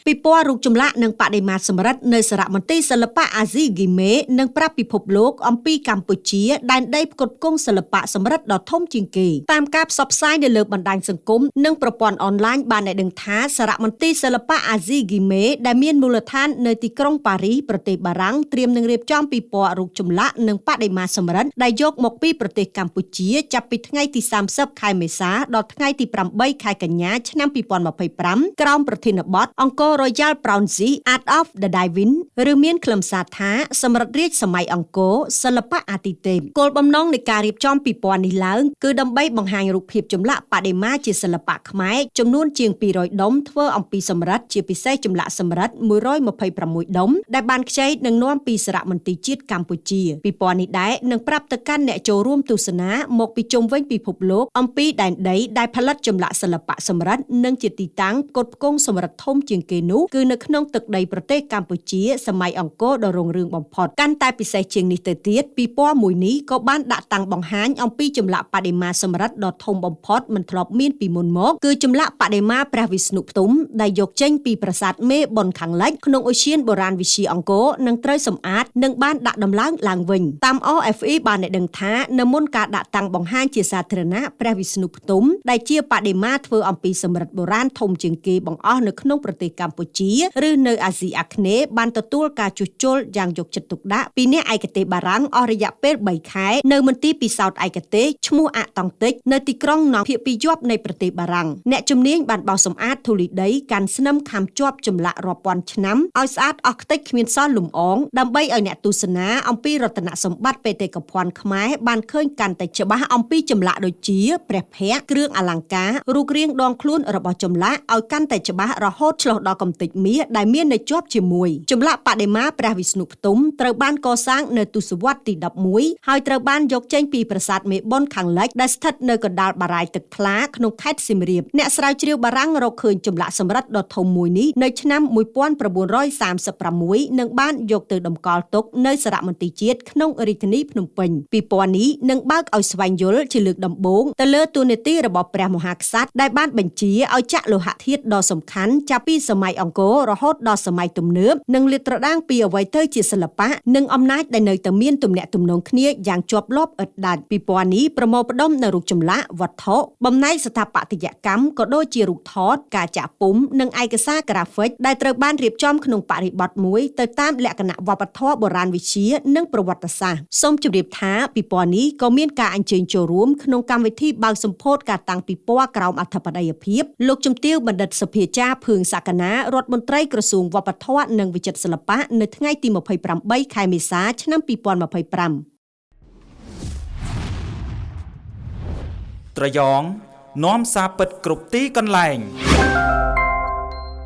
ពិព័រណ៍រូបចម្លាក់និងបដិមាសម្រិទ្ធនៅសារមន្ទីរសិល្បៈអាស៊ីហ្គីមេនឹងប្រាប់ពិភពលោកអំពីកម្ពុជាដែនដីផ្គត់ផ្គង់សិល្បៈសម្រិទ្ធដ៏ធំជាងគេតាមការផ្សព្វផ្សាយនៅលើបណ្ដាញសង្គមនិងប្រព័ន្ធអនឡាញបានឲ្យដឹងថាសារមន្ទីរសិល្បៈអាស៊ីហ្គីមេដែលមានមូលដ្ឋាននៅទីក្រុងប៉ារីសប្រទេសបារាំងត្រៀមនឹងរៀបចំពិព័រណ៍រូបចម្លាក់និងបដិមាសម្រិទ្ធដែលយកមកពីប្រទេសកម្ពុជាចាប់ពីថ្ងៃទី30ខែមេសាដល់ថ្ងៃទី8ខែកញ្ញាឆ្នាំ2025ក្រោមប្រធានបទអង្គរ Royal Bronze Art of the Divine ឬមានខ្លឹមសារថាសម្រិទ្ធរាជសម័យអង្គរសិល្បៈអាទិទេពគោលបំណងនៃការរៀបចំពិព័រណ៍នេះឡើងគឺដើម្បីបង្ហាញរូបភាពចម្លាក់បដិមាជាសិល្បៈខ្មែរចំនួនជាង200ដុំធ្វើអំពីសម្រិទ្ធជាពិសេសចម្លាក់សម្រិទ្ធ126ដុំដែលបានខ្ចីនិងនាំពីសារមន្ទីរជាតិកម្ពុជាពិព័រណ៍នេះដែរនឹងប្រាប់ទៅកាន់អ្នកចូលរួមទស្សនាមកពីជុំវិញពិភពលោកអំពីដែនដីដែលផលិតចម្លាក់សិល្បៈសម្រិទ្ធនិងជាទីតាំងផ្គត់ផ្គង់សម្រិទ្ធធំជាងគេនោះគឺនៅក្នុងទឹកដីប្រទេសកម្ពុជាសម័យអង្គរដ៏រុងរឿងបំផុតកាន់តែពិសេសជាងនេះទៅទៀតពិព័រណ៍មួយនេះក៏បានដាក់តាំងបង្ហាញអំពីចម្លាក់បដិមាសម្រិទ្ធដ៏ធំបំផុតមិនធ្លាប់មានពីមុនមកគឺចម្លាក់បដិមាព្រះវិស្ណុផ្ទុំដែលយកចេញពីប្រាសាទមេបុណ្យខាងលិចក្នុងឧទ្យានបុរាណវិទ្យាអង្គរនឹងត្រូវសម្អាតនិងបានដាក់ដំឡើងវិញតាម RFE បានដឹងថានៅមុនការដាក់តាំងបង្ហាញជាសាធារណៈព្រះវិស្ណុផ្ទុំដែលជាបដិមាធ្វើអំពីសម្រិទ្ធបុរាណធំជាងគេបង្អស់នៅក្នុងប្រទេសកម្ពុជាឬនៅអាស៊ីអាគ្នេយ៍បានទទួលការជួសជុលយ៉ាងយកចិត្តទុកដាក់ពីអ្នកឯកទេសបារាំងអស់រយៈពេល3ខែនៅមន្ទីរពិសោធន៍ឯកទេសឈ្មោះអាតង់តិចនៅទីក្រុងណង់ភាគពីយប់នៃប្រទេសបារាំងអ្នកជំនាញបានបោសសម្អាតធូលីដីកាន់ស្នឹមខាំជាប់ចម្លាក់រាប់ពាន់ឆ្នាំឲ្យស្អាតអស់ខ្ទេចគ្មានសល់លំអងដើម្បីឲ្យអ្នកទស្សនាអំពីរតនសម្បត្តិបេតិកភណ្ឌខ្មែរបានឃើញកាន់តែច្បាស់អំពីចម្លាក់ដូចជាព្រះភ័ក្ត្រគ្រឿងអលង្ការរូបរាងដងខ្លួនរបស់ចម្លាក់ឲ្យកាន់តែច្បាស់រហូតឆ្លុះដល់កំទេចមាសដែលមាននៅជាប់ជាមួយចម្លាក់បដិមាព្រះវិស្ណុផ្ទុំត្រូវបានកសាងនៅទសវត្សរ៍ទី11ហើយត្រូវបានយកចេញពីប្រាសាទមេបុណ្យខាងលិចដែលស្ថិតនៅកណ្ដាលបារាយណ៍ទឹកថ្លាក្នុងខេត្តសៀមរាបអ្នកស្រាវជ្រាវបារាំងរកឃើញចម្លាក់សម្រិទ្ធដ៏ធំមួយនេះនៅឆ្នាំ1936និងបានយកទៅតម្កល់ទុកនៅសារមន្ទីរជាតិក្នុងរាជធានីភ្នំពេញពិព័រណ៍នេះនឹងបើកឲ្យស្វែងយល់ជាលើកដំបូងទៅលើតួនាទីរបស់ព្រះមហាក្សត្រដែលបានបញ្ជាឲ្យចាក់លោហៈធាតុដ៏សំខាន់ចាប់ពីសម័យអង្គររហូតដល់សម័យទំនើបនិងលាតត្រដាងពីអ្វីទៅជាសិល្បៈនិងអំណាចដែលនៅតែមានទំនាក់ទំនងគ្នាយ៉ាងជាប់លាប់ឥតដាច់ពិព័រណ៍នេះប្រមូលផ្ដុំនៅរូបចម្លាក់វត្ថុបំណែកស្ថាបត្យកម្មក៏ដូចជារូបថតការចាក់ពុម្ពនិងឯកសារក្រាហ្វិកដែលត្រូវបានរៀបចំក្នុងបរិបទមួយទៅតាមលក្ខណៈវប្បធម៌បុរាណវិទ្យានិងប្រវត្តិសាស្ត្រសូមជម្រាបថាពិព័រណ៍នេះក៏មានការអញ្ជើញចូលរួមក្នុងកម្មវិធីបើកសម្ពោធការតាំងពិព័រណ៍ក្រោមអធិបតេយ្យភាពលោកជំទាវបណ្ឌិតសុភាចារភឿងសក្កណារដ្ឋមន្ត្រីក្រសួងវប្បធម៌និងវិចិត្រសិល្បៈនៅថ្ងៃទី28ខែមេសាឆ្នាំ2025ត្រយងនាំសារពិតគ្រប់ទីកន្លែង